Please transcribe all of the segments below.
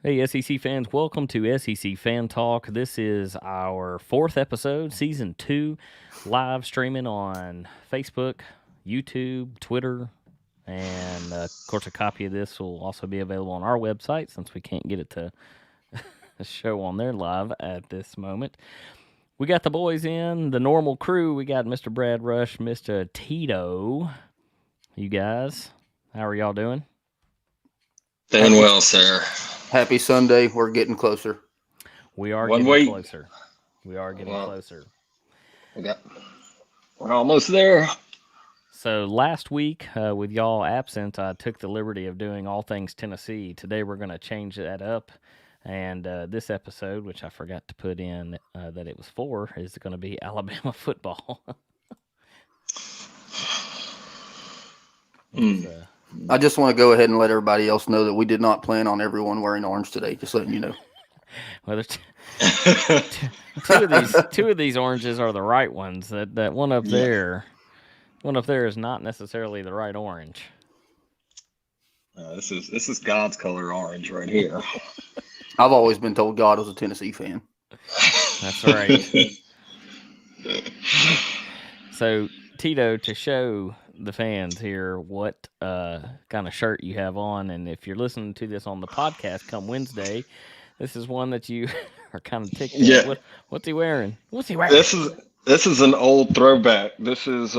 Hey, SEC fans, welcome to SEC Fan Talk. This is our fourth episode, season 2, live streaming on Facebook, YouTube, Twitter, and of course, a copy of this will also be available on our website since we can't get it to show on there live at this moment. We got the boys in, the normal crew. We got Mr. Brad Rush, Mr. Tito. You guys, how are y'all doing? Doing well, sir. Happy Sunday. We're getting closer. We are One getting week. closer. We are getting closer. We're almost there. So last week, with y'all absent, I took the liberty of doing all things Tennessee. Today we're going to change that up. And this episode, which I forgot to put in that it was for, is going to be Alabama football. I just want to go ahead and let everybody else know that we did not plan on everyone wearing orange today, just letting you know. Well, there's two of these oranges are the right ones. That one up there is not necessarily the right orange. This is God's color orange right here. I've always been told God was a Tennessee fan. That's right. So, Tito, to show the fans here what kind of shirt you have on, and if you're listening to this on the podcast come Wednesday, this is one that you are kind of ticked at. What's he wearing? This is an old throwback. This is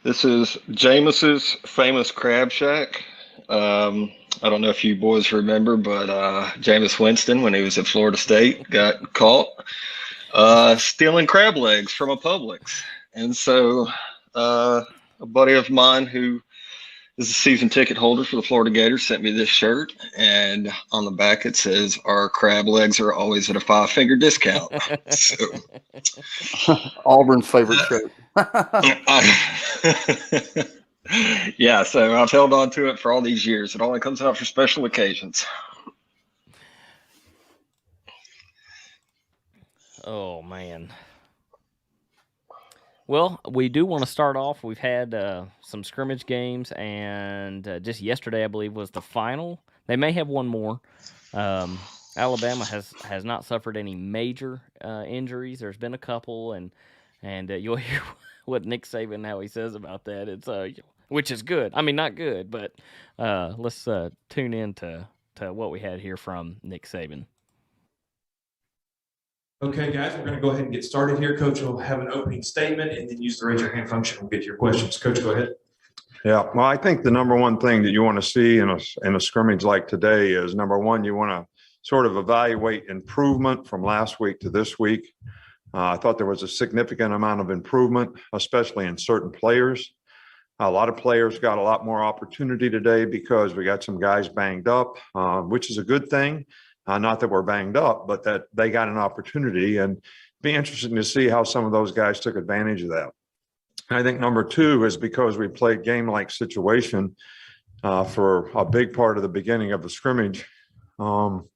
Jameis's famous Crab Shack. I don't know if you boys remember, but Jameis Winston, when he was at Florida State, got caught stealing crab legs from a Publix. And so a buddy of mine who is a season ticket holder for the Florida Gators sent me this shirt. And on the back it says, "Our crab legs are always at a 5-finger discount." So, Auburn's favorite shirt. Yeah, so I've held on to it for all these years. It only comes out for special occasions. Oh, man. Well, we do want to start off. We've had some scrimmage games, and just yesterday, I believe, was the final. They may have one more. Alabama has not suffered any major injuries. There's been a couple, and you'll hear what Nick Saban, how he says about that. It's which is good. I mean, not good, but let's tune in to what we had here from Nick Saban. Okay, guys, we're going to go ahead and get started here. Coach will have an opening statement and then use the raise your hand function. We'll get to your questions. Coach, go ahead. Yeah, well, I think the number one thing that you want to see in a scrimmage like today is, number one, you want to sort of evaluate improvement from last week to this week. I thought there was a significant amount of improvement, especially in certain players. A lot of players got a lot more opportunity today because we got some guys banged up, which is a good thing. Not that we're banged up, but that they got an opportunity, and be interesting to see how some of those guys took advantage of that. And I think number two is because we played game-like situation for a big part of the beginning of the scrimmage. Kind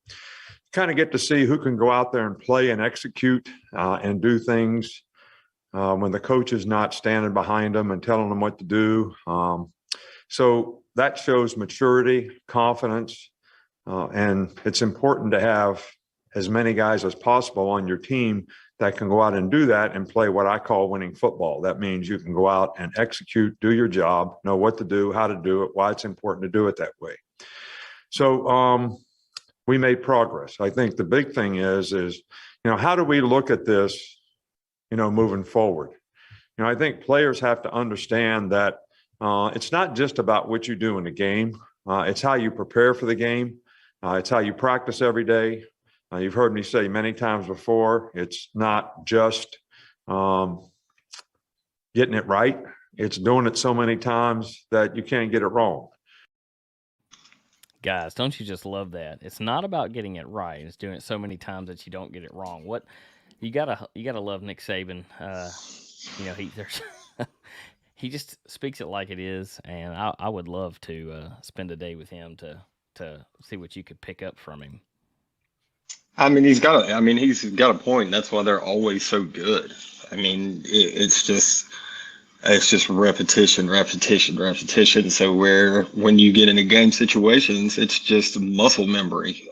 of get to see who can go out there and play and execute and do things when the coach is not standing behind them and telling them what to do. So that shows maturity, confidence. And it's important to have as many guys as possible on your team that can go out and do that and play what I call winning football. That means you can go out and execute, do your job, know what to do, how to do it, why it's important to do it that way. So we made progress. I think the big thing is, how do we look at this, moving forward? I think players have to understand that it's not just about what you do in the game. It's how you prepare for the game. It's how you practice every day. You've heard me say many times before, it's not just getting it right. It's doing it so many times that you can't get it wrong. Guys, don't you just love that? It's not about getting it right. It's doing it so many times that you don't get it wrong. What you gotta love Nick Saban. He just speaks it like it is, and I would love to spend a day with him to see what you could pick up from him. I mean, he's got a point. That's why they're always so good. I mean, it's just It's just repetition, repetition, repetition. So when you get into game situations, it's just muscle memory.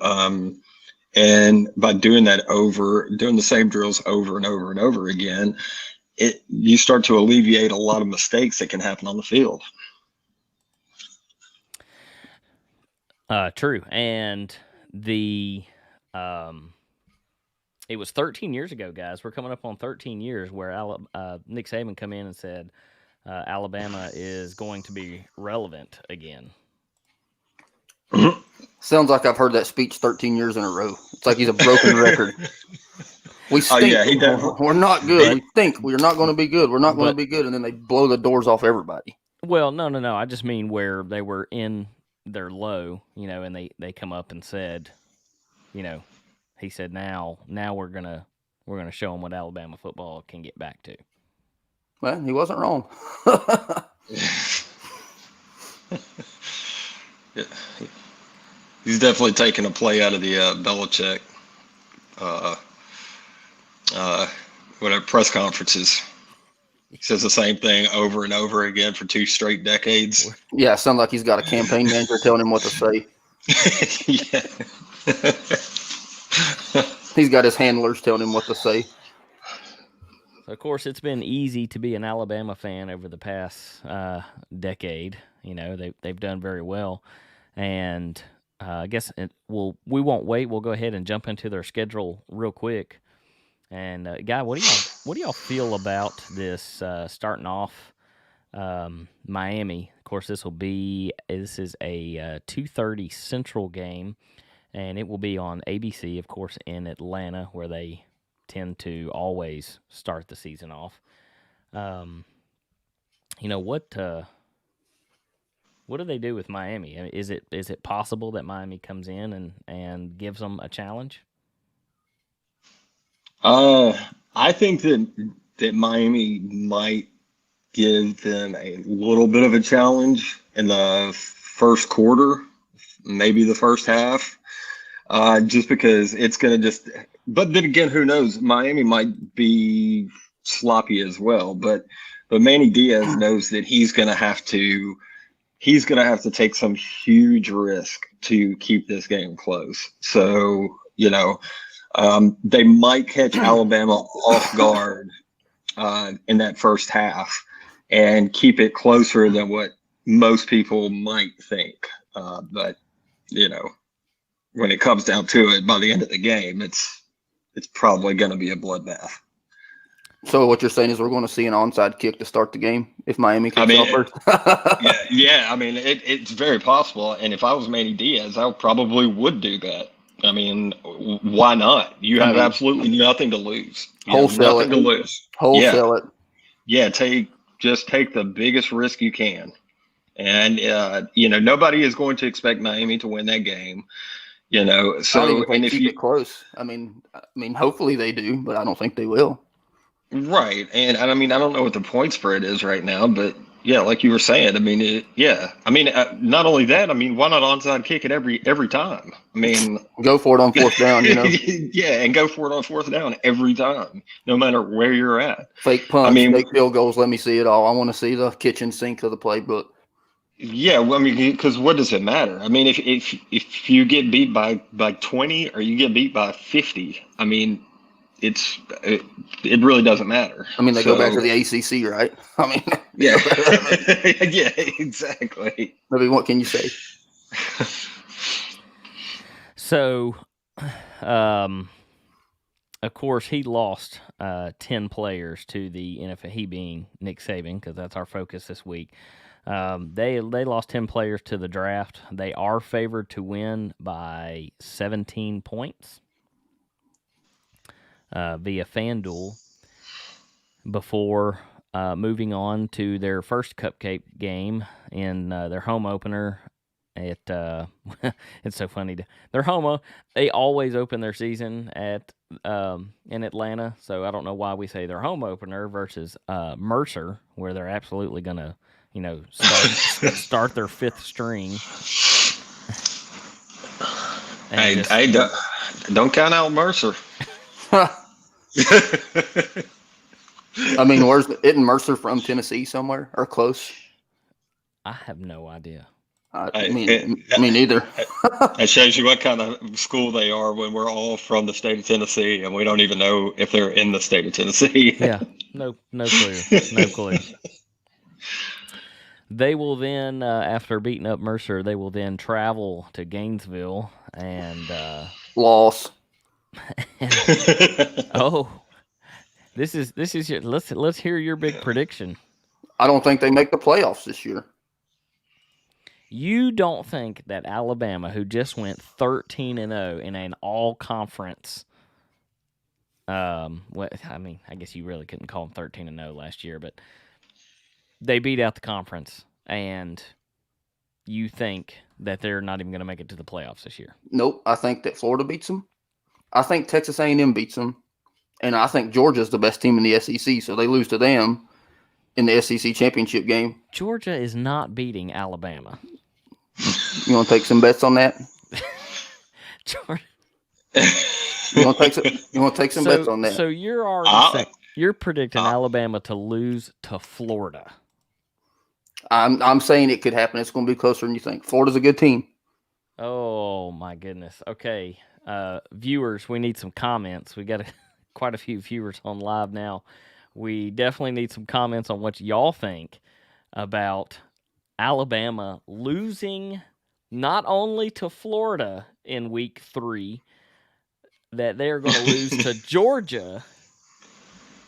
And by doing the same drills over and over and over again, you start to alleviate a lot of mistakes that can happen on the field. True. And it was 13 years ago, guys. We're coming up on 13 years where Nick Saban come in and said Alabama is going to be relevant again. Sounds like I've heard that speech 13 years in a row. It's like he's a broken record. We stink. Oh, yeah, We're not good. We think we're not going to be good. We're not going to be good. And then they blow the doors off everybody. Well, no. I just mean where they were in their low, and they come up and said, he said, now we're gonna show them what Alabama football can get back to. Well, he wasn't wrong. Yeah. He's definitely taking a play out of the Belichick whatever press conferences. He says the same thing over and over again for 2 straight decades. Yeah, it sounds like he's got a campaign manager telling him what to say. Yeah. He's got his handlers telling him what to say. So of course, it's been easy to be an Alabama fan over the past decade. They've done very well, and I guess we won't wait. We'll go ahead and jump into their schedule real quick. And Guy, what do y'all feel about this starting off Miami? Of course, this is a 2:30 Central game, and it will be on ABC, of course, in Atlanta, where they tend to always start the season off. What do they do with Miami? Is it possible that Miami comes in and gives them a challenge? I think that Miami might give them a little bit of a challenge in the first quarter, maybe the first half, just because it's going to but then again, who knows? Miami might be sloppy as well, but Manny Diaz knows that he's going to have to take some huge risk to keep this game close. So, they might catch Alabama off guard in that first half and keep it closer than what most people might think. But, when it comes down to it, by the end of the game, it's probably going to be a bloodbath. So what you're saying is we're going to see an onside kick to start the game if Miami kicks off first? Yeah. I mean, it's very possible. And if I was Manny Diaz, I probably would do that. I mean, why not? You have absolutely nothing to lose. Wholesale it. Wholesale it. Yeah, take the biggest risk you can. And, nobody is going to expect Miami to win that game. So I don't even keep it close. I mean, hopefully they do, but I don't think they will. Right. And I mean, I don't know what the point spread is right now, but yeah, like you were saying, I mean, not only that, I mean, why not onside kick it every time? I mean, go for it on fourth down, Yeah, and go for it on fourth down every time, no matter where you're at. Fake punts, fake field goals. Let me see it all. I want to see the kitchen sink of the playbook. Yeah, well, I mean, because what does it matter? I mean, if you get beat by 20 or you get beat by 50, I mean, it really doesn't matter. I mean, they go back to the ACC, right? I mean, yeah, yeah, exactly. I mean, what can you say? So, of course, he lost 10 players to the NFL. He being Nick Saban, because that's our focus this week. They lost 10 players to the draft. They are favored to win by 17 points. Via FanDuel before moving on to their first cupcake game in their home opener. It's so funny. They always open their season at in Atlanta, so I don't know why we say their home opener versus Mercer, where they're absolutely going to start their fifth string. Hey, don't count out Mercer. I mean, isn't Mercer from Tennessee somewhere or close? I have no idea. Me neither. It shows you what kind of school they are when we're all from the state of Tennessee and we don't even know if they're in the state of Tennessee. Yeah, no clue. No clue. They will then, after beating up Mercer, they will then travel to Gainesville and Loss. this is your, let's hear your big prediction. I don't think they make the playoffs this year. You don't think that Alabama, who just went 13-0 in an all-conference, I guess you really couldn't call them 13-0 last year, but they beat out the conference, and you think that they're not even going to make it to the playoffs this year? Nope. I think that Florida beats them. I think Texas A&M beats them, and I think Georgia's the best team in the SEC, so they lose to them in the SEC championship game. Georgia is not beating Alabama. You want to take some bets on that? Georgia. You want to take some bets on that? So you're already you're predicting Alabama to lose to Florida. I'm saying it could happen. It's going to be closer than you think. Florida's a good team. Oh my goodness. Okay, viewers, we need some comments. We got quite a few viewers on live now. We definitely need some comments on what y'all think about Alabama losing not only to Florida in week 3, that they're going to lose to Georgia,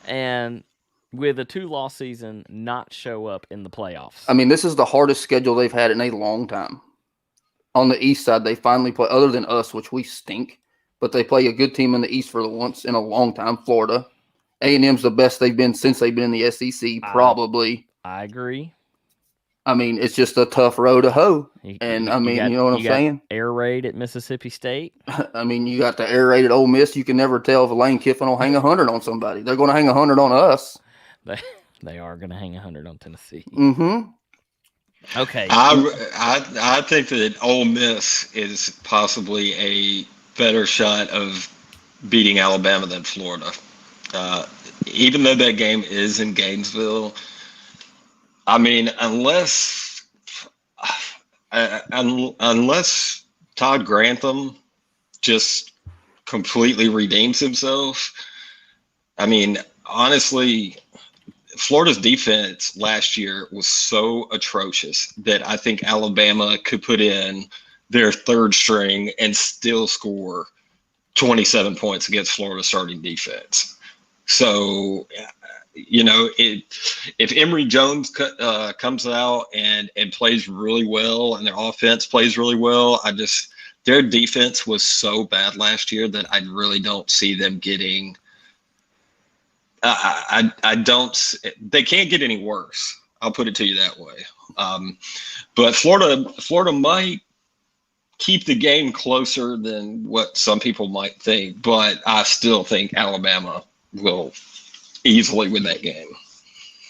and with a 2-loss season, not show up in the playoffs. I mean, this is the hardest schedule they've had in a long time. On the East side, they finally play, other than us, which we stink, but they play a good team in the East for the once in a long time, Florida. A&M's the best they've been since they've been in the SEC, probably. I agree. I mean, it's just a tough road to hoe. And, I mean, you know what I'm saying? Air raid at Mississippi State. I mean, you got the air raid at Ole Miss. You can never tell if Lane Kiffin will hang 100 on somebody. They're going to hang 100 on us. They are going to hang 100 on Tennessee. Mm-hmm. Okay. I think that Ole Miss is possibly a better shot of beating Alabama than Florida. Even though that game is in Gainesville, I mean, unless Todd Grantham just completely redeems himself, I mean, honestly, Florida's defense last year was so atrocious that I think Alabama could put in their third string and still score 27 points against Florida's starting defense. So, you know, if Emory Jones comes out and plays really well and their offense plays really well, their defense was so bad last year that I really don't see them getting. They can't get any worse. I'll put it to you that way. But Florida might keep the game closer than what some people might think, but I still think Alabama will easily win that game.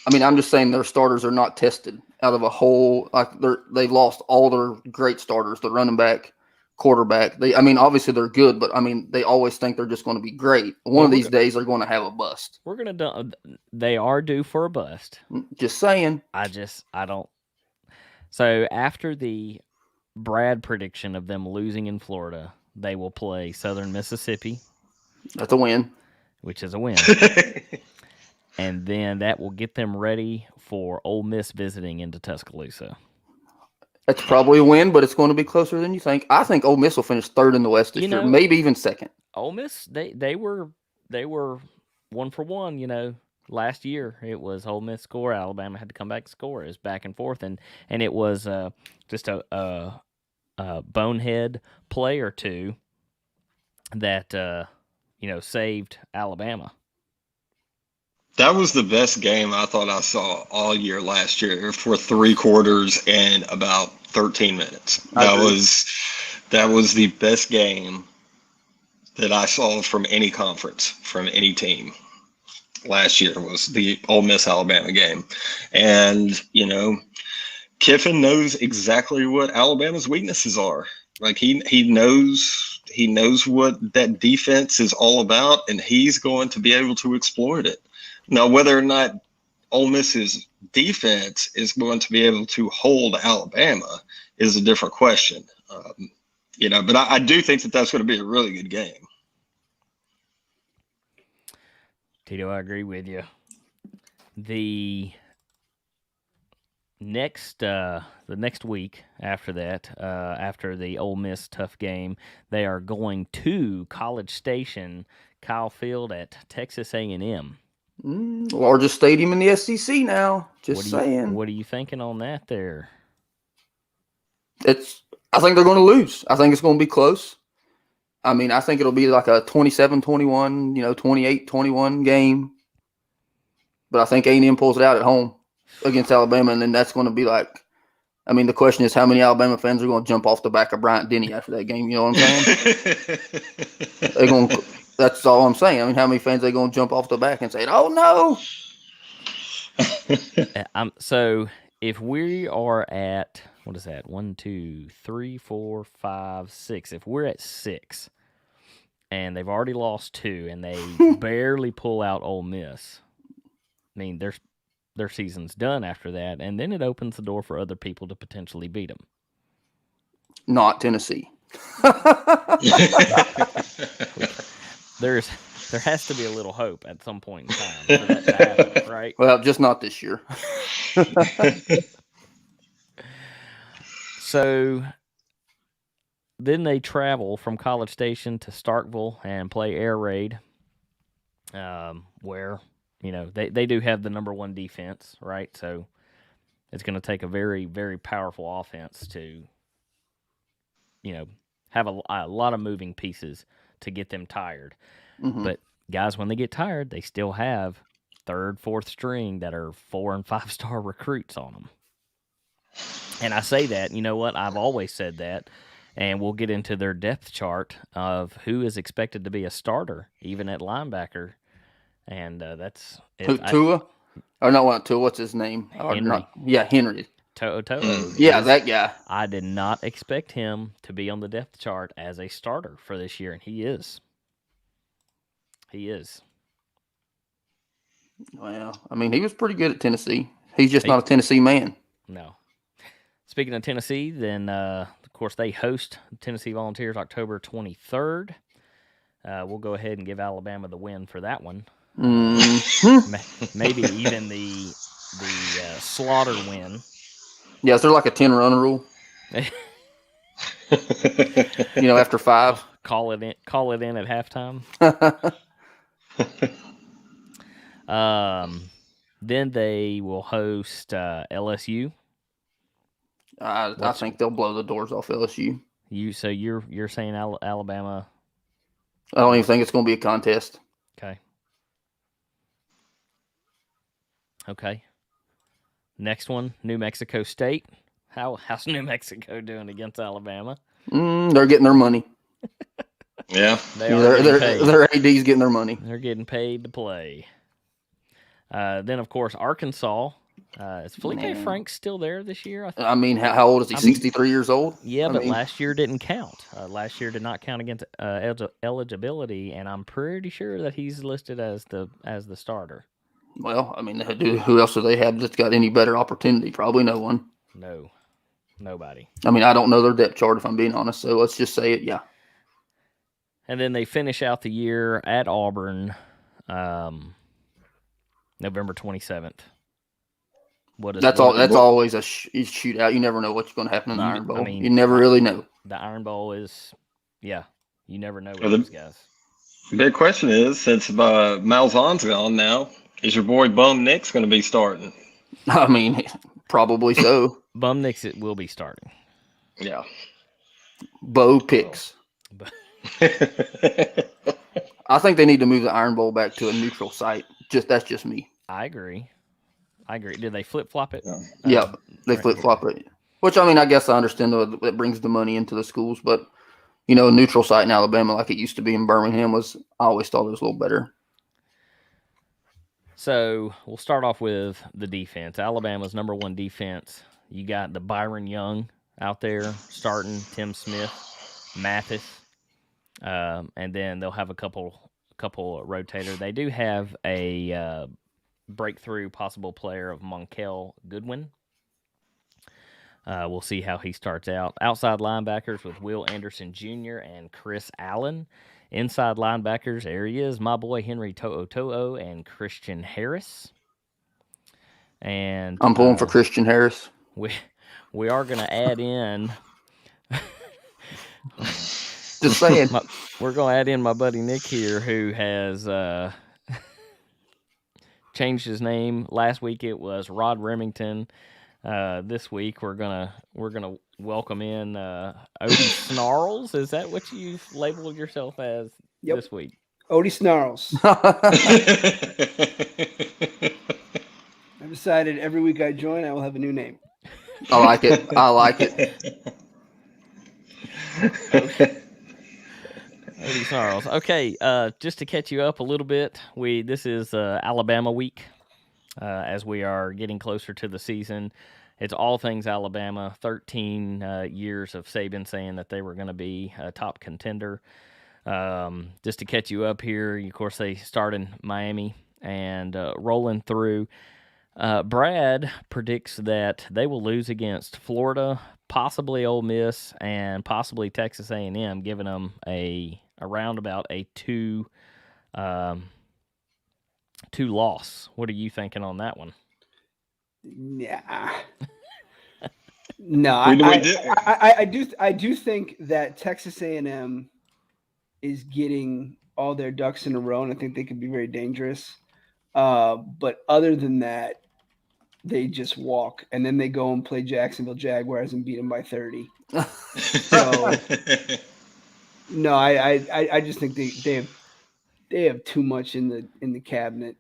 I mean, I'm just saying their starters are not tested out of a whole. Like they've lost all their great starters, the running back, quarterback. Obviously they're good, but I mean, they always think they're just going to be great. One of these days they're going to have a bust. They are due for a bust. Just saying. I don't. So after the Brad prediction of them losing in Florida, they will play Southern Mississippi. That's a win. Which is a win. And then that will get them ready for Ole Miss visiting into Tuscaloosa. That's probably a win, but it's going to be closer than you think. I think Ole Miss will finish third in the West this year, maybe even second. Ole Miss, they were 1 for 1. You know, last year it was Ole Miss score, Alabama had to come back and score. It was back and forth, and it was just a bonehead play or two that saved Alabama. That was the best game I thought I saw all year last year for 3 quarters and about 13 minutes. That was the best game that I saw from any conference, from any team. Last year was the Ole Miss Alabama game. And, Kiffin knows exactly what Alabama's weaknesses are. Like he knows what that defense is all about, and he's going to be able to exploit it. Now, whether or not Ole Miss's defense is going to be able to hold Alabama is a different question. But I do think that that's going to be a really good game. Tito, I agree with you. The next week after that, after the Ole Miss tough game, they are going to College Station, Kyle Field at Texas A&M. Largest stadium in the SEC now. Just saying. What are you thinking on that there? I think they're going to lose. I think it's going to be close. I mean, I think it'll be like a 27-21, 28-21 game. But I think A&M pulls it out at home against Alabama, and then that's going to be like, I mean, the question is how many Alabama fans are going to jump off the back of Bryant Denny after that game? You know what I'm saying? That's all I'm saying. I mean, how many fans are they going to jump off the back and say, "Oh no"? So if we are at, what is that? 1, 2, 3, 4, 5, 6. If we're at 6, and they've already lost 2, and they barely pull out Ole Miss, I mean, their season's done after that, and then it opens the door for other people to potentially beat them. Not Tennessee. There has to be a little hope at some point in time for that to happen, right? Well, just not this year. So then they travel from College Station to Starkville and play Air Raid, where they do have the number 1 defense, right? So it's going to take a very, very powerful offense to have a lot of moving pieces to get them tired. Mm-hmm. But guys, when they get tired, they still have 3rd, 4th string that are 4- and 5-star recruits on them. And I say that, you know what? I've always said that, and we'll get into their depth chart of who is expected to be a starter, even at linebacker. And that's it. Tua? Or not Tua, what's his name? Henry. Henry. To'o. Yeah, that guy. I did not expect him to be on the depth chart as a starter for this year, and he is. He is. Well, I mean, he was pretty good at Tennessee. He's just not a Tennessee man. No. Speaking of Tennessee, then, of course, they host Tennessee Volunteers October 23rd. We'll go ahead and give Alabama the win for that one. Maybe even the slaughter win. Yeah, is there like a 10-run rule? After 5. Call it in at halftime. Then they will host LSU. I think they'll blow the doors off LSU. So you're saying Alabama? I don't even think it's going to be a contest. Okay. Next one, New Mexico State. How's New Mexico doing against Alabama? They're getting their money. Yeah. Their AD's getting their money. They're getting paid to play. Then, of course, Arkansas. Is Felipe Franks still there this year? I mean, how old is he? 63 years old? Yeah, but last year didn't count. Last year did not count against eligibility, and I'm pretty sure that he's listed as the starter. Well, I mean, who else do they have that's got any better opportunity? Probably no one. No, nobody. I mean, I don't know their depth chart if I'm being honest, so let's just say it, yeah. And then they finish out the year at Auburn, November 27th. That's always a shootout. You never know what's going to happen in the Iron Bowl. You never really know. The Iron Bowl is, you never know with those guys. The big question is, since Malzahn's gone now, is your boy Bum Nick's going to be starting? I mean, probably so. Bum Nick's will be starting. Yeah. Bo picks. I think they need to move the Iron Bowl back to a neutral site. That's just me. I agree. Did they flip-flop it? Yeah, they flip-flop it. Which, I mean, I guess I understand that brings the money into the schools, but, a neutral site in Alabama like it used to be in Birmingham I always thought it was a little better. So we'll start off with the defense. Alabama's number 1 defense. You got the Byron Young out there starting, Tim Smith, Mathis, and then they'll have a couple rotator. They do have a breakthrough possible player of Monkel Goodwin. We'll see how he starts out. Outside linebackers with Will Anderson Jr. and Chris Allen. Inside linebackers, there he is, my boy Henry To'o and Christian Harris. And I'm pulling for Christian Harris. We are going to add in. Just saying. We're going to add in my buddy Nick here, who has changed his name. Last week it was Rod Remington. This week we're gonna welcome in Odie Snarls. Is that what you've labeled yourself as this week? Odie Snarls. I decided every week I join, I will have a new name. I like it. I like it. Odie Snarls. Okay, just to catch you up a little bit, this is Alabama week. As we are getting closer to the season, it's all things Alabama. 13 years of Saban saying that they were going to be a top contender. Just to catch you up here, of course, they start in Miami and rolling through. Brad predicts that they will lose against Florida, possibly Ole Miss, and possibly Texas A&M, giving them around about a two loss. What are you thinking on that one? Yeah. No, I do think that Texas A&M is getting all their ducks in a row, and I think they could be very dangerous. But other than that, they just walk, and then they go and play Jacksonville Jaguars and beat them by 30. So, no, I just think they have too much in the cabinet.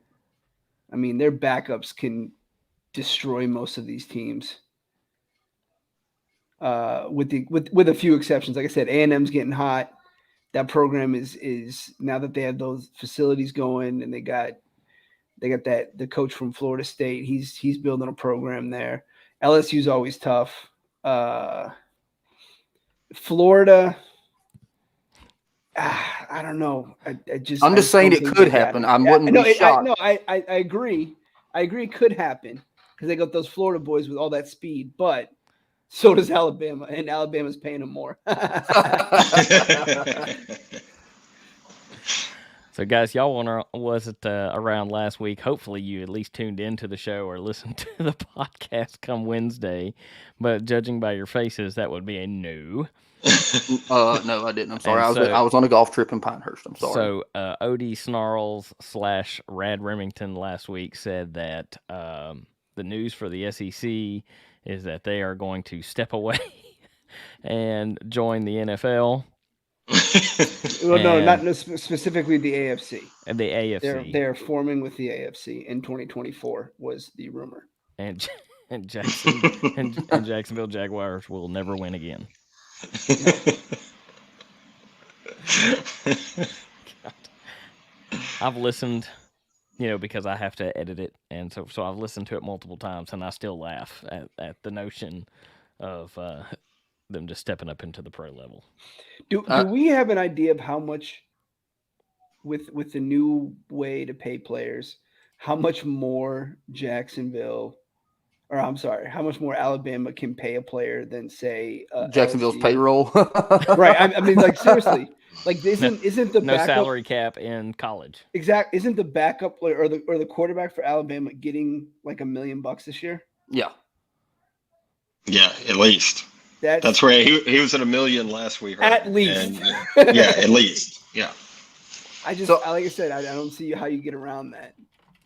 I mean, their backups can destroy most of these teams. With a few exceptions. Like I said, A&M's getting hot. That program is now that they have those facilities going, and they got the coach from Florida State. He's building a program there. LSU's always tough. Florida, I don't know. I'm just saying it could happen. I wouldn't be shocked. I agree. I agree it could happen because they got those Florida boys with all that speed, but so does Alabama, and Alabama's paying them more. So, guys, y'all wasn't around last week. Hopefully, you at least tuned into the show or listened to the podcast come Wednesday. But judging by your faces, that would be a no. No, I didn't. I'm sorry. I was on a golf trip in Pinehurst. I'm sorry. So, Odie Snarls / Rad Remington last week said that the news for the SEC is that they are going to step away and join the NFL. Well, no, not specifically the AFC. And the AFC. They're forming with the AFC in 2024 was the rumor. And Jacksonville Jaguars will never win again. I've listened, because I have to edit it, and so I've listened to it multiple times, and I still laugh at the notion of them just stepping up into the pro level. Do we have an idea of how much, with the new way to pay players, how much more how much more Alabama can pay a player than say Jacksonville's LSU? Payroll? Right. I mean, like seriously, like isn't the no backup, salary cap in college? Exactly. Isn't the backup or the quarterback for Alabama getting like $1 million this year? Yeah. Yeah, at least. That's right. He was at $1 million last week. Right? At least. And, yeah, at least. Yeah. Like I said, I don't see how you get around that.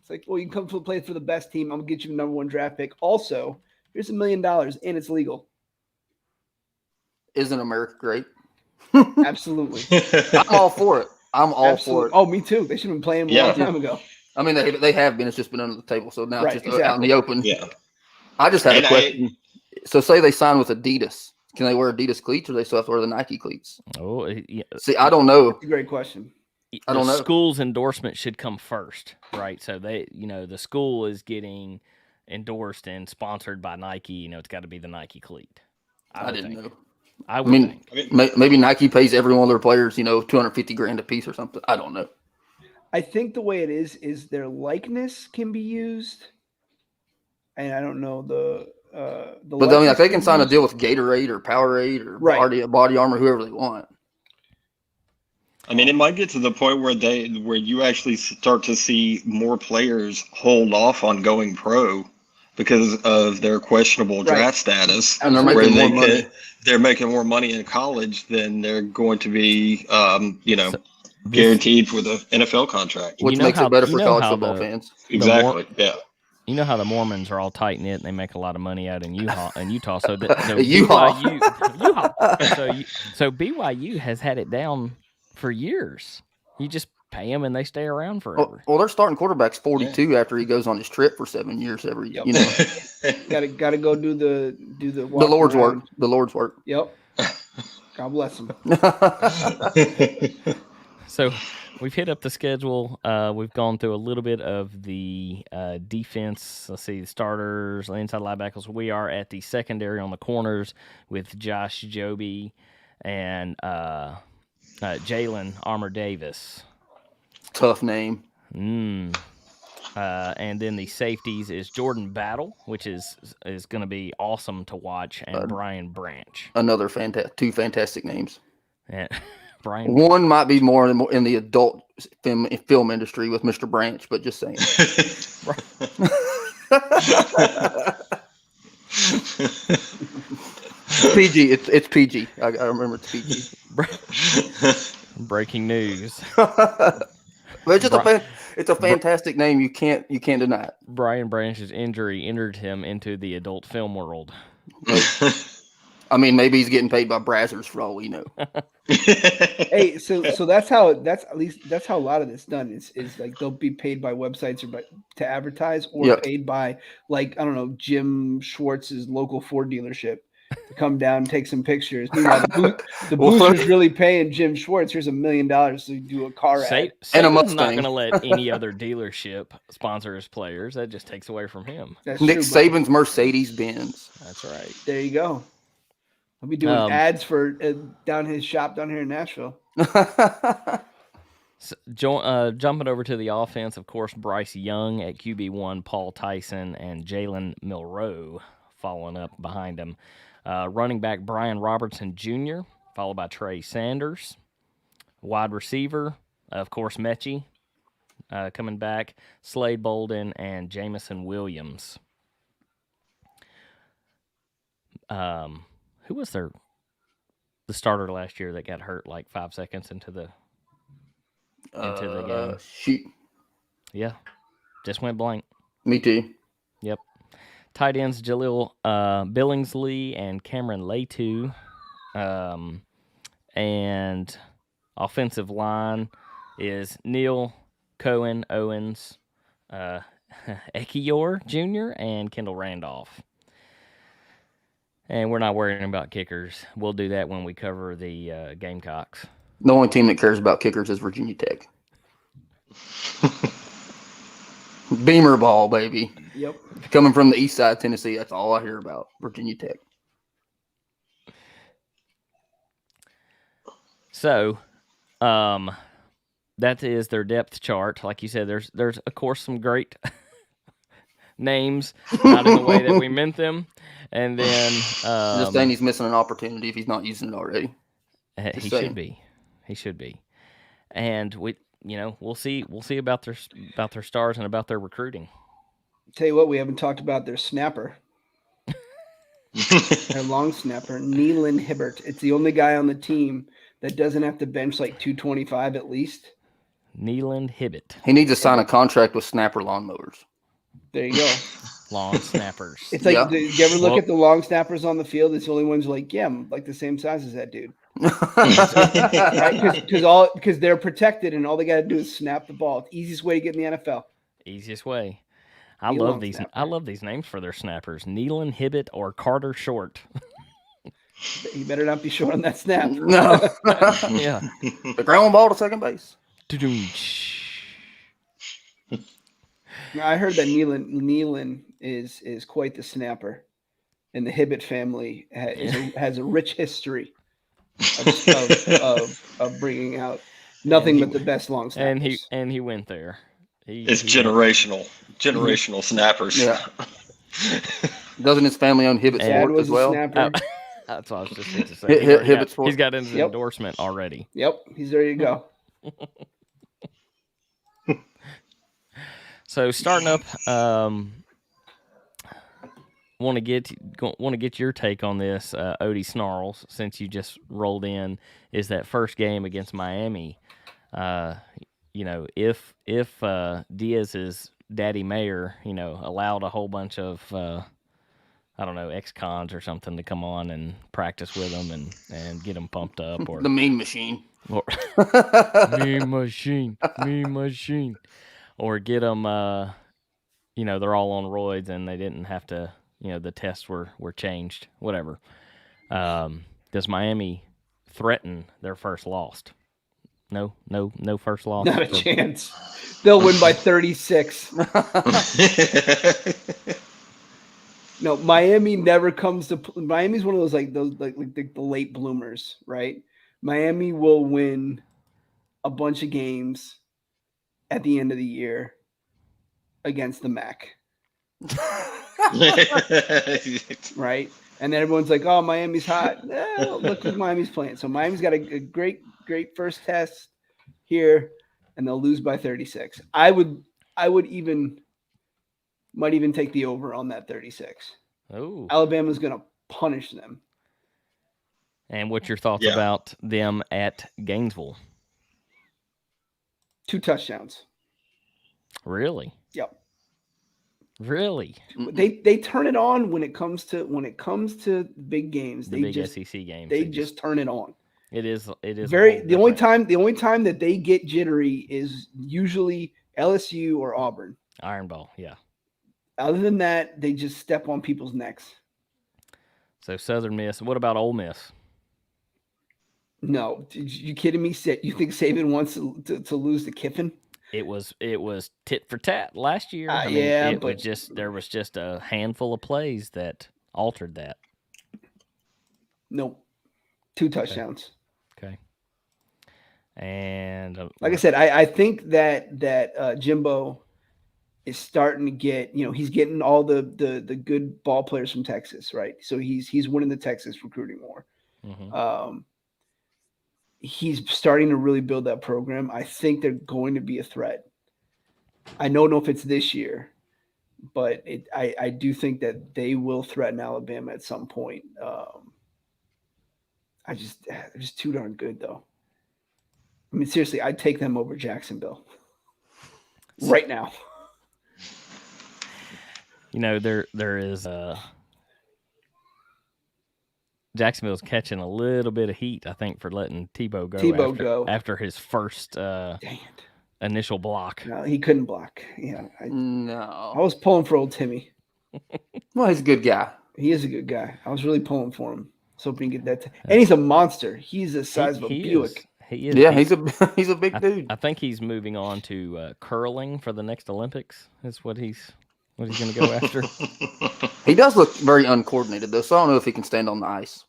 It's like, well, you can come play for the best team. I'm gonna get you the #1 draft pick. Also, here's $1 million and it's legal. Isn't America great? Absolutely. I'm all for it. I'm all for it. Oh, me too. They should have been playing a long time ago. I mean, they have been. It's just been under the table. So now it's just out in the open. Yeah. I just had a question. So say they sign with Adidas. Can they wear Adidas cleats, or they still have to wear the Nike cleats? Oh, yeah. See, I don't know. That's a great question. I don't know. School's endorsement should come first, right? So they, the school is getting endorsed and sponsored by Nike. It's got to be the Nike cleat. I didn't know. I mean, maybe Nike pays every one of their players, $250,000 a piece or something. I don't know. I think the way it is their likeness can be used, and I don't know the. But I mean, like they can sign a deal with Gatorade or Powerade or right. Body Armor, whoever they want. I mean, it might get to the point where you actually start to see more players hold off on going pro because of their questionable draft status, and they're making more money. They're making more money in college than they're going to be, guaranteed for the NFL contract, which makes it better for college football fans. Exactly. Yeah. You know how the Mormons are all tight knit and they make a lot of money out in Utah. So BYU has had it down for years. You just pay them and they stay around forever. Well, their starting quarterback's 42 after he goes on his trip for 7 years every year. You know, gotta go do the Lord's work. The Lord's work. Yep. God bless him. So we've hit up the schedule. We've gone through a little bit of the defense. Let's see, the starters, inside linebackers. We are at the secondary on the corners with Josh Joby and Jalen Armour Davis. Tough name. And then the safeties is Jordan Battle, which is going to be awesome to watch, and Brian Branch. Another two fantastic names. And Brian. One might be more in the adult film industry with Mr. Branch, but just saying. PG. It's PG. I remember it's PG. Breaking news. But it's just it's a fantastic name. You can't deny it. Brian Branch's injury entered him into the adult film world. I mean, maybe he's getting paid by Brazzers for all we know. Hey, so that's how a lot of this done is like they'll be paid by websites or to advertise, or paid by, like, I don't know, Jim Schwartz's local Ford dealership to come down and take some pictures. Meanwhile, the booster's really paying Jim Schwartz. Here's $1 million to do a car ad. And a Mustang. Not going to let any other dealership sponsor his players. That just takes away from him. That's Nick Saban's Mercedes-Benz. That's right. There you go. I'll be doing ads for down his shop down here in Nashville. Jumping over to the offense, of course, Bryce Young at QB1, Paul Tyson, and Jalen Milroe following up behind him. Running back Brian Robertson Jr., followed by Trey Sanders. Wide receiver, of course, Mechie coming back, Slade Bolden, and Jamison Williams. Who was the starter last year that got hurt like 5 seconds into the game? Shoot. Yeah, just went blank. Me too. Yep. Tight ends Jaleel Billingsley and Cameron Latu. And offensive line is Neil Cohen Owens, Ekiyor Jr., and Kendall Randolph. And we're not worrying about kickers. We'll do that when we cover the Gamecocks. The only team that cares about kickers is Virginia Tech. Beamer ball, baby. Yep. Coming from the east side of Tennessee, that's all I hear about, Virginia Tech. So, that is their depth chart. Like you said, there's of course some great names, not in the way that we meant them. And then just saying he's missing an opportunity if he's not using it already. He should be. He should be. And we'll see about their stars and about their recruiting. Tell you what, we haven't talked about their snapper. Their long snapper, Neelan Hibbert. It's the only guy on the team that doesn't have to bench like 225 at least. Neelan Hibbert. He needs to sign a contract with Snapper Lawnmowers. There you go. Long snappers. It's like, do you ever look at the long snappers on the field? It's the only ones like, yeah, I'm like the same size as that dude. Right? Because they're protected and all they got to do is snap the ball. It's the easiest way to get in the NFL. Easiest way. I love these names for their snappers. Neelan Hibbert or Carter Short. You better not be short on that snap. No. Yeah. The ground ball to second base. I heard that Neelan is quite the snapper, and the Hibbert family has a rich history of bringing out Nothing but the best long snappers. And he went there. It's generational snappers. Yeah. Doesn't his family own Hibbett Dad Sports was as well? a snapper. That's what I was just going to say. Hibbett Sports. He's got his endorsement already. Yep, he's ready to go. So starting up, want to get your take on this, Odie Snarls, since you just rolled in. Is that first game against Miami? If Diaz's daddy mayor, allowed a whole bunch of ex-cons or something to come on and practice with them and get them pumped up, or the mean machine, or mean machine, or get them, they're all on roids and they didn't have to, the tests were changed, whatever. Does Miami threaten their first loss? No first loss. Not a chance. They'll win by 36. No, Miami never comes to. Miami's one of those like the late bloomers, right? Miami will win a bunch of games at the end of the year against the MAC, right? And then everyone's like, "Oh, Miami's hot." Look who Miami's playing. So Miami's got a great first test here, and they'll lose by 36. I would might even take the over on that 36. Oh, Alabama's going to punish them. And what's your thoughts about them at Gainesville? 2 touchdowns. Really? Yep. Really? They turn it on when it comes to big games. The big SEC games. They just turn it on. It is the only time that they get jittery is usually LSU or Auburn. Iron Bowl, yeah. Other than that, they just step on people's necks. So Southern Miss. What about Ole Miss? No, you kidding me? You think Saban wants to lose to Kiffin? It was tit for tat last year. There was just a handful of plays that altered that. Nope. 2 touchdowns. Okay. And like I said, I think that Jimbo is starting to get, he's getting all the good ball players from Texas, right? So he's winning the Texas recruiting war. Mm-hmm. He's starting to really build that program. I think they're going to be a threat. I don't know if it's this year, but I do think that they will threaten Alabama at some point. They're just too darn good, though. I mean, seriously, I'd take them over Jacksonville right now. There is Jacksonville's catching a little bit of heat, I think, for letting Tebow go after his first initial block. No, he couldn't block. Yeah, I was pulling for old Timmy. Well, he's a good guy. He is a good guy. I was really pulling for him. I was hoping to get that. And he's a monster. He's the size of a Buick. He is. Yeah, he's a big dude. I think he's moving on to curling for the next Olympics. That's what he's going to go after. He does look very uncoordinated, though, so I don't know if he can stand on the ice.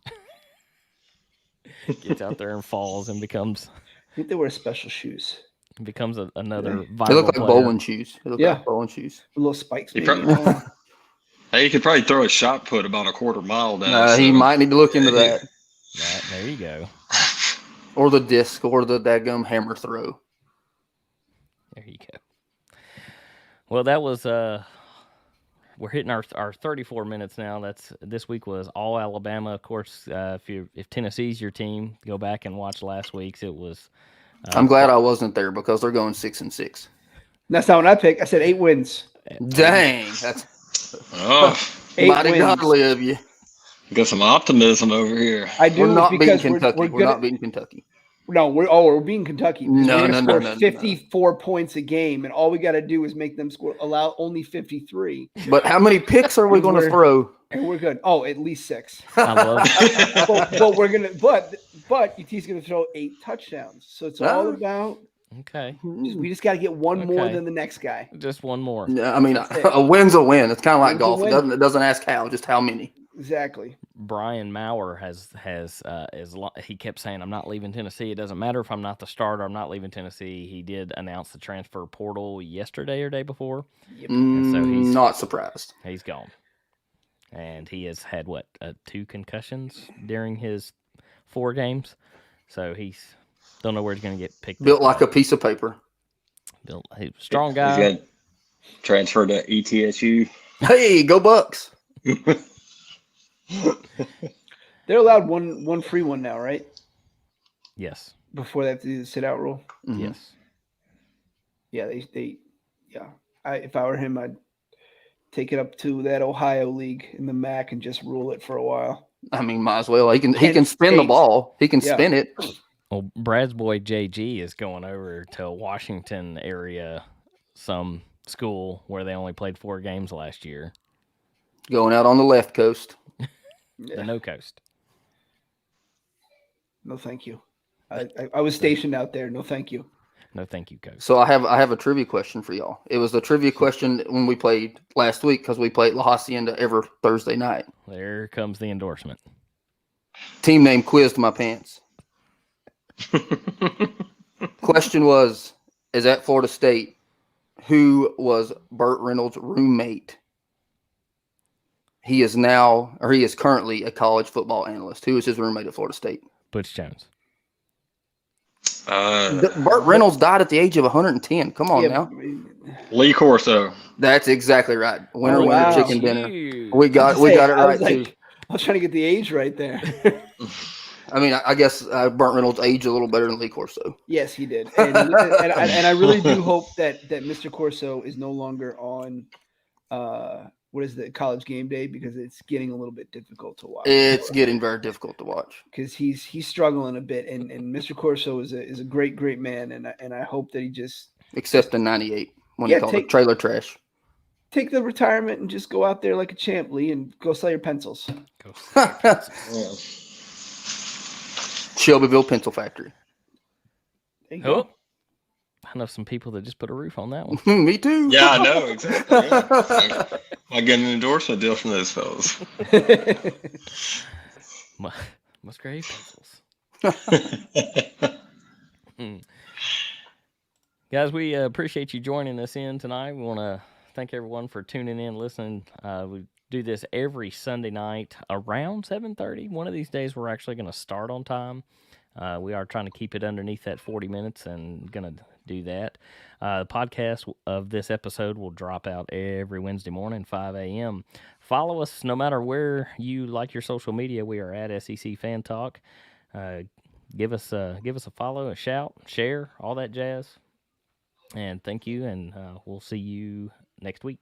Gets out there and falls and becomes. I think they wear special shoes. Becomes another viral They look like player. bowling shoes. Like bowling shoes. Little spikes. Hey, you could probably throw a shot put about a quarter mile down. He might need to look into that. There you go. Or the disc, or the daggum hammer throw. There you go. Well, that was we're hitting our 34 minutes now. This week was all Alabama. Of course, if Tennessee's your team, go back and watch last week's. It was. I'm glad I wasn't there because they're going 6-6. That's not what I picked. I said 8 wins. Dang, that's 8 mighty wins. godly of you. Got some optimism over here. I do. We're not beating because Kentucky. We're not beating Kentucky. No, we're beating Kentucky. No, we're no, score 54 points a game, and all we got to do is make them allow only 53. But how many picks are we going to throw? And we're good. Oh, at least 6. I love it. but we're gonna. But UT's gonna throw 8 touchdowns. So it's all about. Okay. We just got to get one more than the next guy. Just one more. Yeah, I mean, a win's a win. It's kind of like golf. It doesn't ask how, just how many. Exactly. Brian Maurer he kept saying, I'm not leaving Tennessee. It doesn't matter if I'm not the starter. I'm not leaving Tennessee. He did announce the transfer portal yesterday or day before. Yep. And so he's not surprised. He's gone. And he has had, 2 concussions during his 4 games. So he's don't know where he's going to get picked Built up. like a piece of paper. He's a strong guy. He's got transferred to ETSU. Hey, go Bucks. They're allowed one free one now, right? Yes. Before they have to do the sit-out rule. Mhm. Yes. Yeah, if I were him, I'd take it up to that Ohio league in the MAC and just rule it for a while. I mean, might as well. He can spin the ball. He can spin it. Well, Brad's boy JG is going over to Washington area, some school where they only played 4 games last year. Going out on the left coast. The no coast. No, thank you. I was stationed out there. No, thank you. No, thank you, coach. So I have a trivia question for y'all. It was the trivia question when we played last week because we played La Hacienda every Thursday night. There comes the endorsement. Team name quizzed my pants. Question was, is at Florida State, who was Burt Reynolds' roommate? He is currently a college football analyst. Who is his roommate at Florida State? Butch Jones. Burt Reynolds died at the age of 110. Come on now. Lee Corso. That's exactly right. Winner, wow. chicken dinner. We got it right too. I was trying to get the age right there. I mean, I guess Burt Reynolds aged a little better than Lee Corso. Yes, he did, and I really do hope that Mr. Corso is no longer on what is the College Game Day, because it's getting a little bit difficult to watch. It's getting very difficult to watch because he's struggling a bit, and Mr. Corso is a great man, and I hope that he just except in '98 when he called it trailer trash. Take the retirement and just go out there like a champ, Lee, and go sell your pencils. Shelbyville Pencil Factory. Oh, I know some people that just put a roof on that one. Me too. Yeah, I know exactly. Yeah. I get an endorsement deal from those fellas. Musgrave pencils. Guys, we appreciate you joining us in tonight. We want to thank everyone for tuning in, listening. We do this every Sunday night around 7:30. One of these days, we're actually going to start on time. We are trying to keep it underneath that 40 minutes and going to do that. The podcast of this episode will drop out every Wednesday morning, 5 a.m. Follow us no matter where you like your social media. We are at SEC Fan Talk. Give us a follow, a shout, share, all that jazz. And thank you, and we'll see you next week.